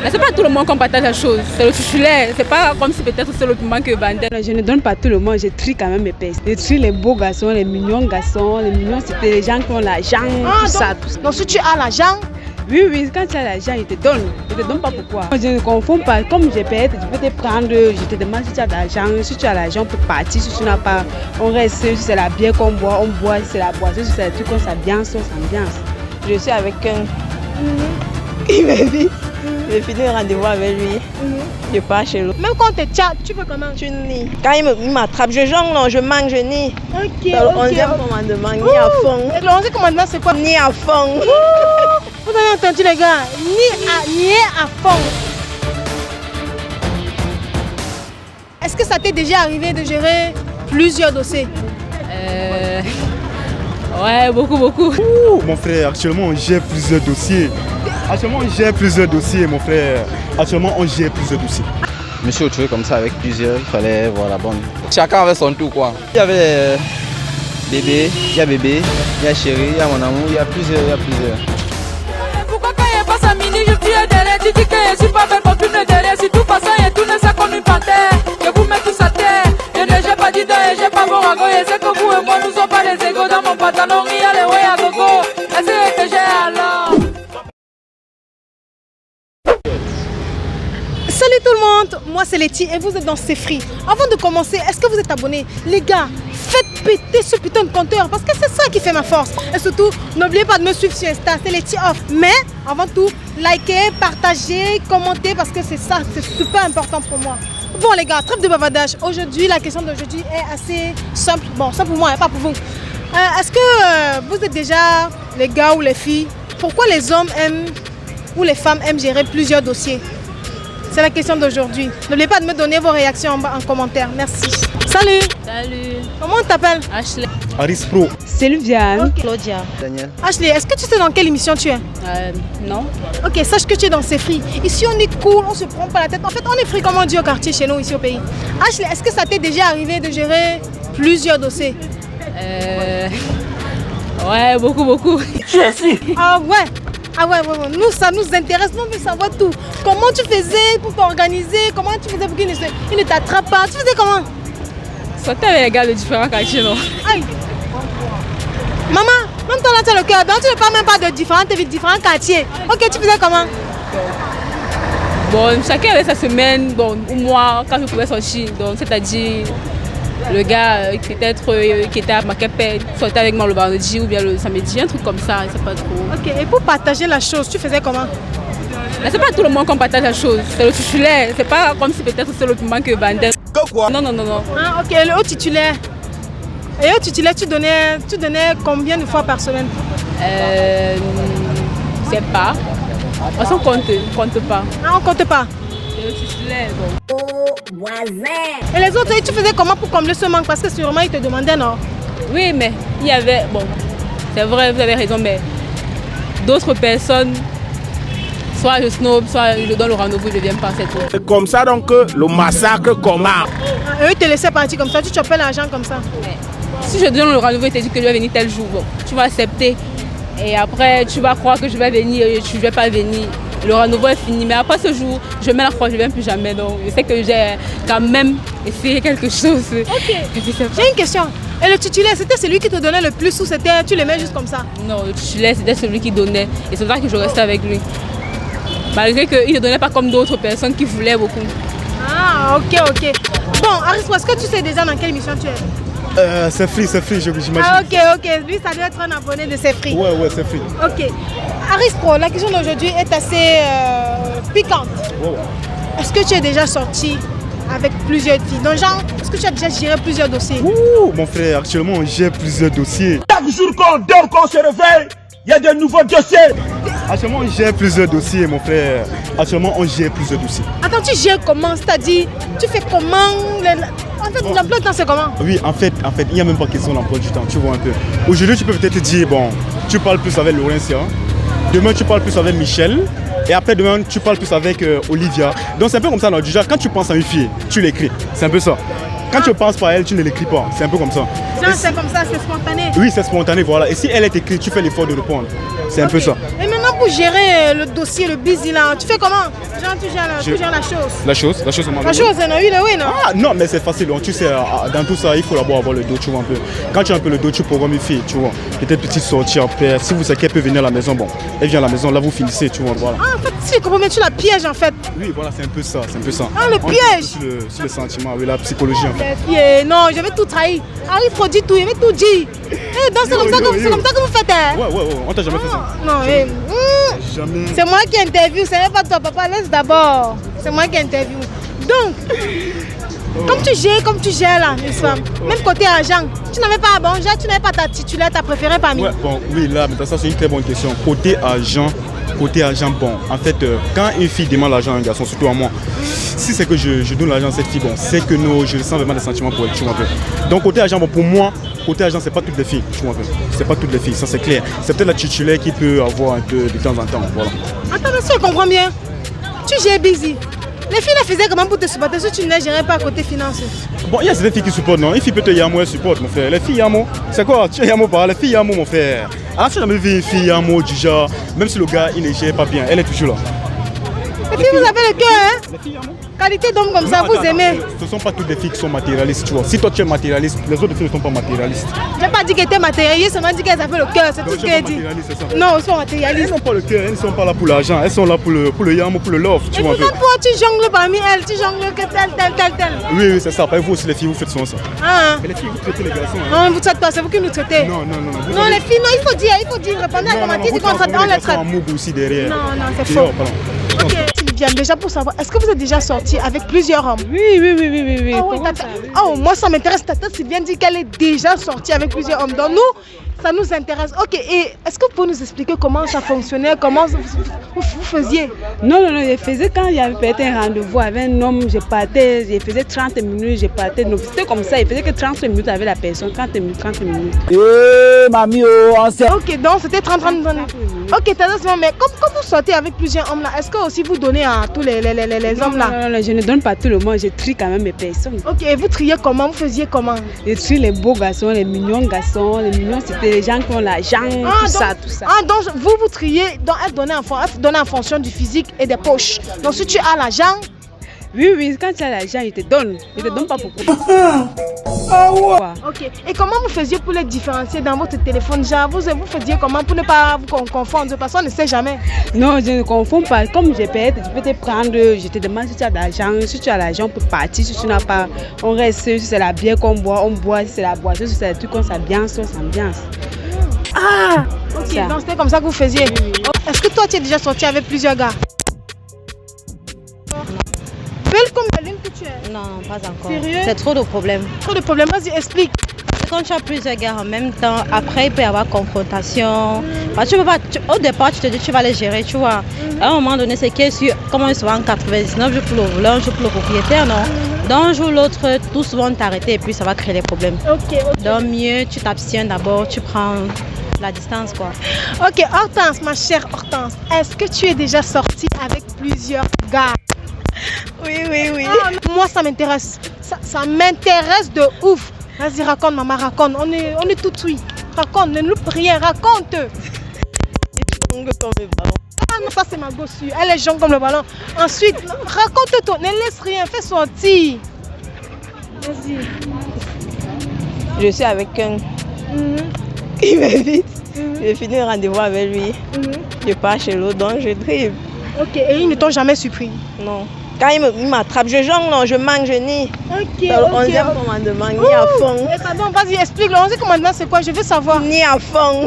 Mais c'est pas tout le monde qu'on partage la chose. C'est le chuchulet. C'est pas comme si peut-être c'est le piment que Bandel. Je ne donne pas tout le monde, je trie quand même mes pestes. Je trie les beaux garçons, les mignons garçons. Les mignons, c'était les gens qui ont l'argent, tout ça. Donc si tu as l'argent, oui, quand tu as l'argent, ils te donnent. Ils ne te donnent pas pourquoi. Je ne confonds pas. Comme je peux te prendre, je te demande si tu as de l'argent. Si tu as l'argent pour partir, si tu n'as pas, on reste. Si c'est la bière qu'on boit, on boit. Si c'est la boisson, si c'est le truc qu'on s'ambiance, on s'ambiance. Je suis avec un. Il m'invite. Je finis le rendez-vous avec lui. Je pars chez lui. même quand tu es tchad, tu peux comment? Tu nies. Quand il m'attrape, je jongle, je mange, je nie. Ok, C'est le 11e commandement, ni à fond. Le 11e commandement, c'est quoi? Ni à fond. Vous avez entendu les gars? Nier à fond. Est-ce que ça t'est déjà arrivé de gérer plusieurs dossiers? Ouais, beaucoup. Ouh, mon frère, actuellement on gère plusieurs dossiers. Mon frère. Actuellement on gère plusieurs dossiers. Je me suis retrouvé comme ça avec plusieurs, il fallait voir la bonne. Chacun avait son tour quoi. Il y avait bébé, il y a chéri, il y a mon amour, il y a plusieurs. Pourquoi quand il passe à minuit, je suis derrière, tu dis que je suis pas belle pour plus derrière. Si tout passant et tout ne ça comme une panthère, je vous mets tous à terre. Je ne j'ai pas dit d'un et j'ai pas bon rago. Et c'est que vous et moi nous sommes pas des égaux dans mon pantalon. Il y a les ouais à gogo. Est-ce que j'ai alors? Salut tout le monde, moi c'est Letty et vous êtes dans C'est Free. Avant de commencer, est-ce que vous êtes abonnés? Les gars, faites péter ce putain de compteur parce que c'est ça qui fait ma force. Et surtout, n'oubliez pas de me suivre sur Insta, c'est Letty Off. Mais avant tout, likez, partagez, commentez parce que c'est ça, c'est super important pour moi. Bon les gars, trêve de bavardage. Aujourd'hui, la question d'aujourd'hui est assez simple. Bon, simple pour moi, pas pour vous. Est-ce que vous êtes déjà, les gars ou les filles, pourquoi les hommes aiment ou les femmes aiment gérer plusieurs dossiers? C'est la question d'aujourd'hui. N'oubliez pas de me donner vos réactions en commentaire. Merci. Salut. Comment on t'appelle? Ashley. Aris Pro. Sylviane. Claudia. Daniel. Ashley, est-ce que tu sais dans quelle émission tu es? Non. Ok, sache que tu es dans C'est Free. Ici, on est cool, on se prend pas la tête. En fait, on est free comme on dit au quartier chez nous, ici au pays. Ashley, est-ce que ça t'est déjà arrivé de gérer plusieurs dossiers? Ouais, beaucoup. Ah ouais. Nous, ça nous intéresse, nous, on veut savoir tout. Comment tu faisais pour t'organiser? Comment tu faisais pour qu'il ne t'attrape pas? Tu faisais comment? Sortez avec les gars de différents quartiers, non? Aïe. Maman, même toi là tu as le cœur, donc tu ne parles même pas de différents quartiers. Ok, tu faisais comment? Bon, chacun avait sa semaine, bon, ou moi, quand je pouvais sortir, donc c'est-à-dire le gars peut-être qui était à Macapé sortait avec moi le vendredi ou bien le samedi, un truc comme ça, je sais pas trop. Ok, et pour partager la chose, tu faisais comment? Mais c'est pas tout le monde qu'on partage la chose, c'est le chuchulet, c'est pas comme si peut-être c'est le piment que Bandel. Quoi? Non. Ah, ok, le haut titulaire. Et au titulaire, tu donnais combien de fois par semaine? Je sais pas. On s'en compte pas. Ah, on compte pas. C'est le titulaire, bon. Et les autres, tu faisais comment pour combler ce manque? Parce que sûrement, ils te demandaient, non? Oui, mais il y avait, bon, c'est vrai, vous avez raison, mais d'autres personnes, soit je snob, soit je donne le rendez-vous, je ne viens pas, c'est tout. C'est comme ça donc le massacre commence. Et eux, ils te laissaient partir comme ça, tu chopais l'argent comme ça. Ouais. Si je donne le rendez-vous et te dis que je vais venir tel jour, bon, tu vas accepter. Et après, tu vas croire que je vais venir et tu ne vais pas venir. Le rendez-vous est fini, mais après ce jour, je mets la foi, je ne viens plus jamais. Donc, je sais que j'ai quand même essayé quelque chose. Ok. J'ai une question. Et le titulaire, c'était celui qui te donnait le plus ou c'était tu les mets juste comme ça? Non, le titulaire, c'était celui qui donnait. Et c'est pour ça que je restais avec lui. Malgré qu'il ne donnait pas comme d'autres personnes qui voulaient beaucoup. Ah, ok. Bon, Aris, est-ce que tu sais déjà dans quelle émission tu es? C'est free, j'imagine. Ah, ok. Lui, ça doit être un abonné de C'est Free. Ouais, c'est free. Ok. Aris Pro, la question d'aujourd'hui est assez piquante. Ouais. Est-ce que tu es déjà sorti avec plusieurs filles? Donc, genre, est-ce que tu as déjà géré plusieurs dossiers? Ouh, mon frère, actuellement on gère plusieurs dossiers. Chaque jour qu'on dort, qu'on se réveille, il y a de nouveaux dossiers. Actuellement on gère plusieurs dossiers, mon frère. Attends, tu gères comment? C'est-à-dire, tu fais comment? En fait, l'emploi du temps, c'est comment? Oui, en fait, il n'y a même pas question d'emploi du temps, tu vois un peu. Aujourd'hui, tu peux peut-être te dire, bon, tu parles plus avec Laurencia. Demain, tu parles plus avec Michel. Et après, demain, tu parles plus avec Olivia. Donc, c'est un peu comme ça, non? Déjà, quand tu penses à une fille, tu l'écris. C'est un peu ça. Quand tu ne penses pas à elle, tu ne l'écris pas. C'est un peu comme ça. Genre, c'est comme ça, c'est spontané? Oui, c'est spontané, voilà. Et si elle est écrite, tu fais l'effort de répondre. C'est un peu ça. Et maintenant, pour gérer le dossier, le busy là, tu fais comment? Genre, tu gères la chose. La chose, La chose, oui, non? Ah non, mais c'est facile. Donc, tu sais, dans tout ça, il faut d'abord avoir le dos, tu vois un peu. Quand tu as un peu le dos, tu programmes une fille, tu vois. Peut-être petite sortie après. Si vous savez qu'elle peut venir à la maison, bon, elle vient à la maison, là vous finissez, tu vois, voilà. Ah, en fait, si je comprends bien, tu la pièges en fait. Oui, voilà, c'est un peu ça, Ah, le piège. Sur le sentiment, oui, la psychologie en fait. Non, je vais tout trahir. Arrive, faut dire tout, je vais tout dire. Donc c'est comme ça que vous faites. Hein? Ouais, on t'a jamais fait ça. Non, jamais. C'est moi qui interviewe, ce n'est pas toi, papa, laisse d'abord. C'est moi qui interviewe. Donc, comme tu gères là, les femmes, même côté argent, tu n'avais pas tu n'avais pas ta titulaire, ta préférée parmi. Ouais, bon, oui, là, mais ça c'est une très bonne question. Côté argent, bon, en fait, quand une fille demande l'argent à un garçon, surtout à moi, si c'est que je donne l'argent à cette fille, bon, c'est que je sens vraiment des sentiments pour elle, tu vois un peu. Donc côté argent, bon, pour moi, côté argent, c'est pas toutes les filles, tu vois un peu. C'est pas toutes les filles, ça c'est clair. C'est peut-être la titulaire qui peut avoir un peu de temps en temps, voilà. Attends, mais si je comprends bien, tu gères busy. Les filles les faisaient comment pour te supporter si tu ne les gérais pas côté financier? Bon, il y a des filles qui supportent, non? Une fille peut te yamo, elle supporte, mon frère. Les filles yamo, c'est quoi? Tu es yamo par les filles yamo, mon frère. Ah, tu n'as jamais vu une fille yamo du genre, même si le gars il ne gère pas bien, elle est toujours là. Les filles, vous avez le cœur, hein? Les filles yamo. Qualité d'homme comme ça, vous aimez. Ce ne sont pas toutes les filles qui sont matérialistes, tu vois. Si toi tu es matérialiste, les autres filles ne sont pas matérialistes. Je n'ai pas dit qu'elles étaient matérialistes, seulement dit qu'elles avaient le cœur, c'est tout ce qu'elle dit. Non, elles sont matérialistes. Elles n'ont pas le cœur, elles ne sont pas là pour l'argent, elles sont là pour le yamo, pour le love, tu vois. Et pourtant, toi, tu jongles parmi elles, tu jongles que tel. Oui, c'est ça. Après, vous aussi, les filles, vous faites souvent ça. Ah. Mais les filles, vous traitez les garçons. Non, vous traitez pas, c'est vous qui nous traitez. Non. Non, les filles, non, il faut dire, répondez à la commentaire, dit qu'on les traite. Aussi derrière. Non, c'est faux. Ok, Sylviane, déjà pour savoir, est-ce que vous êtes déjà sorti avec plusieurs hommes? Oui. Oh, moi ça m'intéresse, ta tante Sylviane dit qu'elle est déjà sortie avec plusieurs hommes. Donc nous, ça nous intéresse. Ok, et est-ce que vous pouvez nous expliquer comment ça fonctionnait, comment vous faisiez? Non, je faisais quand il y avait peut-être un rendez-vous avec un homme, je partais, je faisais 30 minutes, je partais. C'était comme ça, il faisait que 30 minutes avec la personne, 30 minutes. Mamie, on sait. Ok, donc c'était 30 minutes. Ok, mais comme vous sortez avec plusieurs hommes là, est-ce que aussi vous donnez à tous les hommes là? Non, je ne donne pas tout le monde, je trie quand même mes personnes. Ok, et vous triez comment? Vous faisiez comment? Je trie les beaux garçons, les mignons garçons, c'était les gens qui ont l'argent, tout ça. Ah, donc vous triez, donc elle donnait en fonction du physique et des poches. Donc si tu as l'argent. Oui, quand tu as l'argent, il te donne pas beaucoup. Ok, et comment vous faisiez pour les différencier dans votre téléphone? Genre, vous faisiez comment pour ne pas vous confondre? Parce qu'on ne sait jamais. Non, je ne confonds pas. Comme je peux te prendre, je te demande si tu as de l'argent. Si tu as l'argent, on peut partir. Si tu n'as pas, on reste. Si c'est la bière qu'on boit, on boit. Si c'est la boisson, si c'est le truc qu'on s'ambiance, on s'ambiance. Ah, ok, donc c'était comme ça que vous faisiez. Oui. Est-ce que toi, tu es déjà sorti avec plusieurs gars? Belle comme la lune que tu es? Non, pas encore. Sérieux? C'est trop de problèmes. Trop de problèmes, vas-y, explique. Quand tu as plusieurs gars en même temps, après il peut y avoir confrontation. Tu peux pas, au départ, tu te dis tu vas les gérer, tu vois. À un moment donné, c'est que comme on est souvent en 99 jours pour le volant, un jour pour le propriétaire, non? D'un jour ou l'autre, tout souvent t'arrêter et puis ça va créer des problèmes. Ok. Donc mieux, tu t'abstiens d'abord, tu prends la distance, quoi. Ok, Hortense, ma chère Hortense, est-ce que tu es déjà sortie avec plusieurs gars? Oui. Ah, moi, ça m'intéresse. Ça m'intéresse de ouf. Vas-y, raconte, maman, raconte. On est tout de suite. Raconte, ne loupe rien, raconte. Jongle comme le ballon. Ah non, ça c'est ma gossure. Elle est jongle comme le ballon. Ensuite, raconte tout. Ne laisse rien, fais sortir. Vas-y. Je suis avec un. Il m'invite. Je finis le rendez-vous avec lui. Je pars chez l'autre, donc je drive. Ok, et ils ne t'ont jamais surpris? Non. Quand il m'attrape, je jongle, non, je mange, je nie. Ok. Le 11e commandement, ni à fond. Pardon, vas-y, explique. Le 11e commandement, c'est quoi? Je veux savoir. Ni à fond.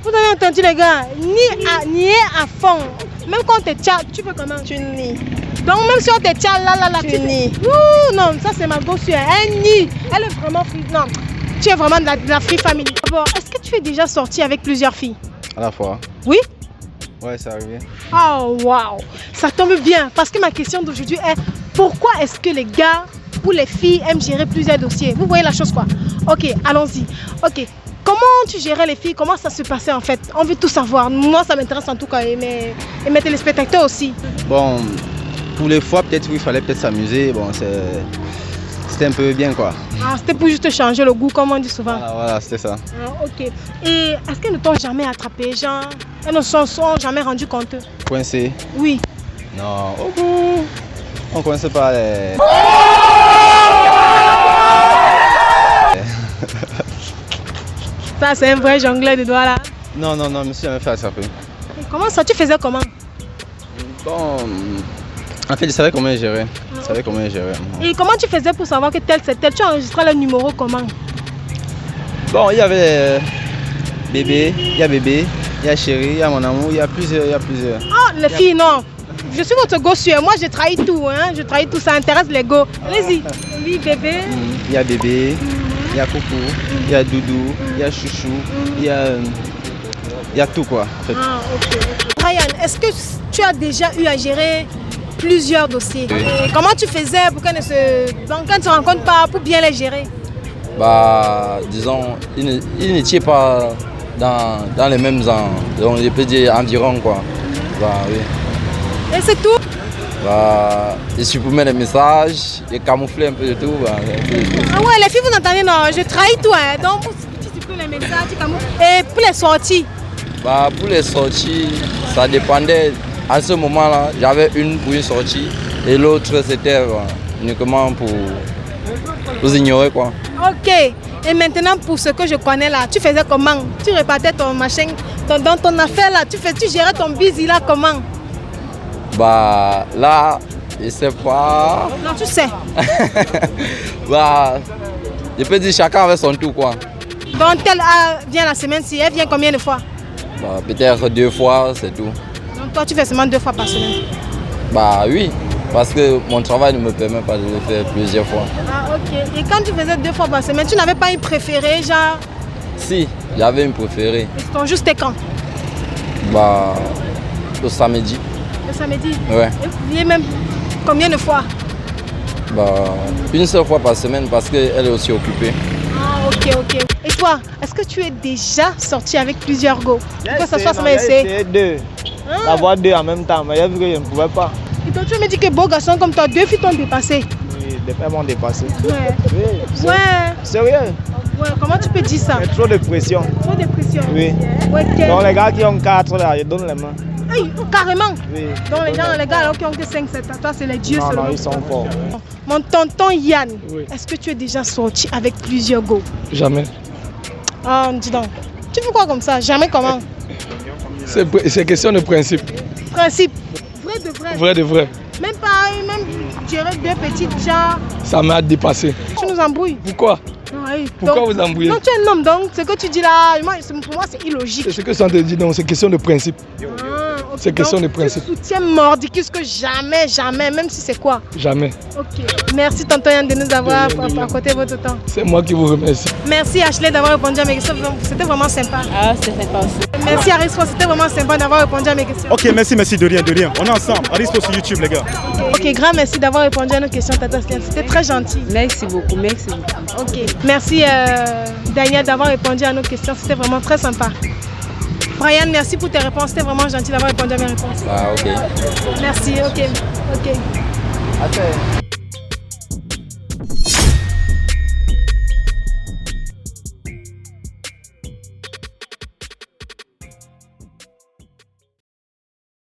Vous avez entendu, les gars? Nier à fond. Même quand on te tient, tu peux comment? Tu nies. Donc, même si on te tient là, tu nies. Non, ça c'est ma gossure. Elle nie. Elle est vraiment free. Non, tu es vraiment de la free family. D'abord, est-ce que tu es déjà sorti avec plusieurs filles? À la fois. Oui? Ouais, ça arrive. Oh, waouh! Ça tombe bien, parce que ma question d'aujourd'hui est pourquoi est-ce que les gars ou les filles aiment gérer plusieurs dossiers? Vous voyez la chose, quoi? Ok, allons-y. Ok, comment tu gérais les filles? Comment ça se passait en fait? On veut tout savoir. Moi, ça m'intéresse en tout cas, et mes téléspectateurs aussi. Bon, pour les fois, peut-être où il fallait peut-être s'amuser, bon, c'était un peu bien quoi. Ah, c'était pour juste changer le goût, comme on dit souvent. Voilà, c'était ça. Ah, ok. Et est-ce qu'elles ne t'ont jamais attrapé, genre, elles ne s'en sont jamais rendues compte? Coincé? Oui. Non, on ne connaissait pas les... Ça, c'est un vrai jongleur de doigts là. Non, je me suis jamais fait attraper. Et comment ça, tu faisais comment? Bon, en fait, je savais comment gérer. Et comment tu faisais pour savoir que tel c'est tel? Tu enregistrais le numéro comment? Bon, il y avait bébé, il y a chéri, il y a mon amour, il y a plusieurs. Ah, les filles, non. Je suis votre go sûr. Moi, je trahis tout. Hein. Je trahis tout. Ça intéresse les go. Allez-y. Oui, bébé. Il y a bébé, il y a coucou, il y a doudou, il y a chouchou, il y a tout quoi. En fait. Ah, ok. Brian, est-ce que tu as déjà eu à gérer plusieurs dossiers? Oui. Et comment tu faisais pour qu'elles ne se... Donc, quand tu ne rencontres pas, pour bien les gérer? Bah, disons, ils n'étaient pas dans les mêmes ans. Donc, je peux dire environ quoi. Bah, oui. Et c'est tout? Bah, je supprimais les messages, je camouflais un peu de tout. Bah, Ah ouais, les filles, vous entendez, non, je trahis tout. Hein. Donc, tu supprimes les messages, tu camoufles. Et pour les sorties? Bah, pour les sorties, ça dépendait. À ce moment-là, j'avais une pour une sortie et l'autre, c'était uniquement pour vous ignorer quoi. Ok. Et maintenant, pour ce que je connais là, tu faisais comment? Tu répartais ton machin, dans ton affaire là, tu gérais ton busy là comment? Bah, là, je sais pas. Non, tu sais. Bah, je peux dire chacun avec son tour quoi. Donc, elle vient la semaine-ci, elle vient combien de fois? Bah, peut-être 2 fois, c'est tout. Donc, toi, tu fais seulement 2 fois par semaine? Bah oui, parce que mon travail ne me permet pas de le faire plusieurs fois. Ah, ok. Et quand tu faisais 2 fois par semaine, tu n'avais pas une préférée, genre? Si, j'avais une préférée. Et ton juste quand? Bah, le samedi. Le samedi? Ouais. Et vous veniez même combien de fois? Bah, une seule fois par semaine parce qu'elle est aussi occupée. Ah, ok. Et toi, est-ce que tu es déjà sorti avec plusieurs go? J'ai essayé 2. D'avoir 2 en même temps, mais j'ai vu que je ne pouvais pas. Et donc tu me dis que beaux garçons comme toi, 2 filles t'ont dépassé? Oui, des filles m'ont dépassé. Ouais. Oui, Ouais. Sérieux? Ouais, comment tu peux dire ça? Il y a trop de pression. Trop de pression? Oui. Ouais, Donc les gars qui ont 4 là, je donne les mains. Hey, carrément? Oui. Donc les gars alors, qui ont que 5, 7 toi c'est les dieux Non, seulement. ils sont forts. Mon tonton Yann, Oui. est-ce que tu es déjà sorti avec plusieurs go? Jamais. Ah, dis donc. Tu fais quoi comme ça? Jamais comment? C'est question de principe. Principe. Vrai de vrai. Vrai de vrai. Même pas, même gérer 2 petites gens. Ça m'a dépassé. Tu nous embrouilles. Pourquoi? Oui. Pourquoi Donc, vous embrouillez? Non, tu es un homme, donc ce que tu dis là, pour moi c'est illogique. C'est ce que ça te dit, non, c'est question de principe. Ah, ok. C'est question Donc, de principe. Tu soutiens mordicus que jamais, même si c'est quoi? Jamais. Ok. Merci tonton Yann de nous avoir accordé votre temps. C'est moi qui vous remercie. Merci Ashley d'avoir répondu à mes questions. C'était vraiment sympa. Ah, c'était sympa aussi. Merci Arispo, c'était vraiment sympa d'avoir répondu à mes questions. Ok, merci, de rien. On est ensemble. Arispo sur YouTube, les gars. Ok, grand merci d'avoir répondu à nos questions, Tata Stian. C'était très gentil. Merci beaucoup, merci beaucoup. Ok. Merci Daniel d'avoir répondu à nos questions. C'était vraiment très sympa. Brian, merci pour tes réponses. C'était vraiment gentil d'avoir répondu à mes réponses. Ah, ok. Merci, ok. Attends.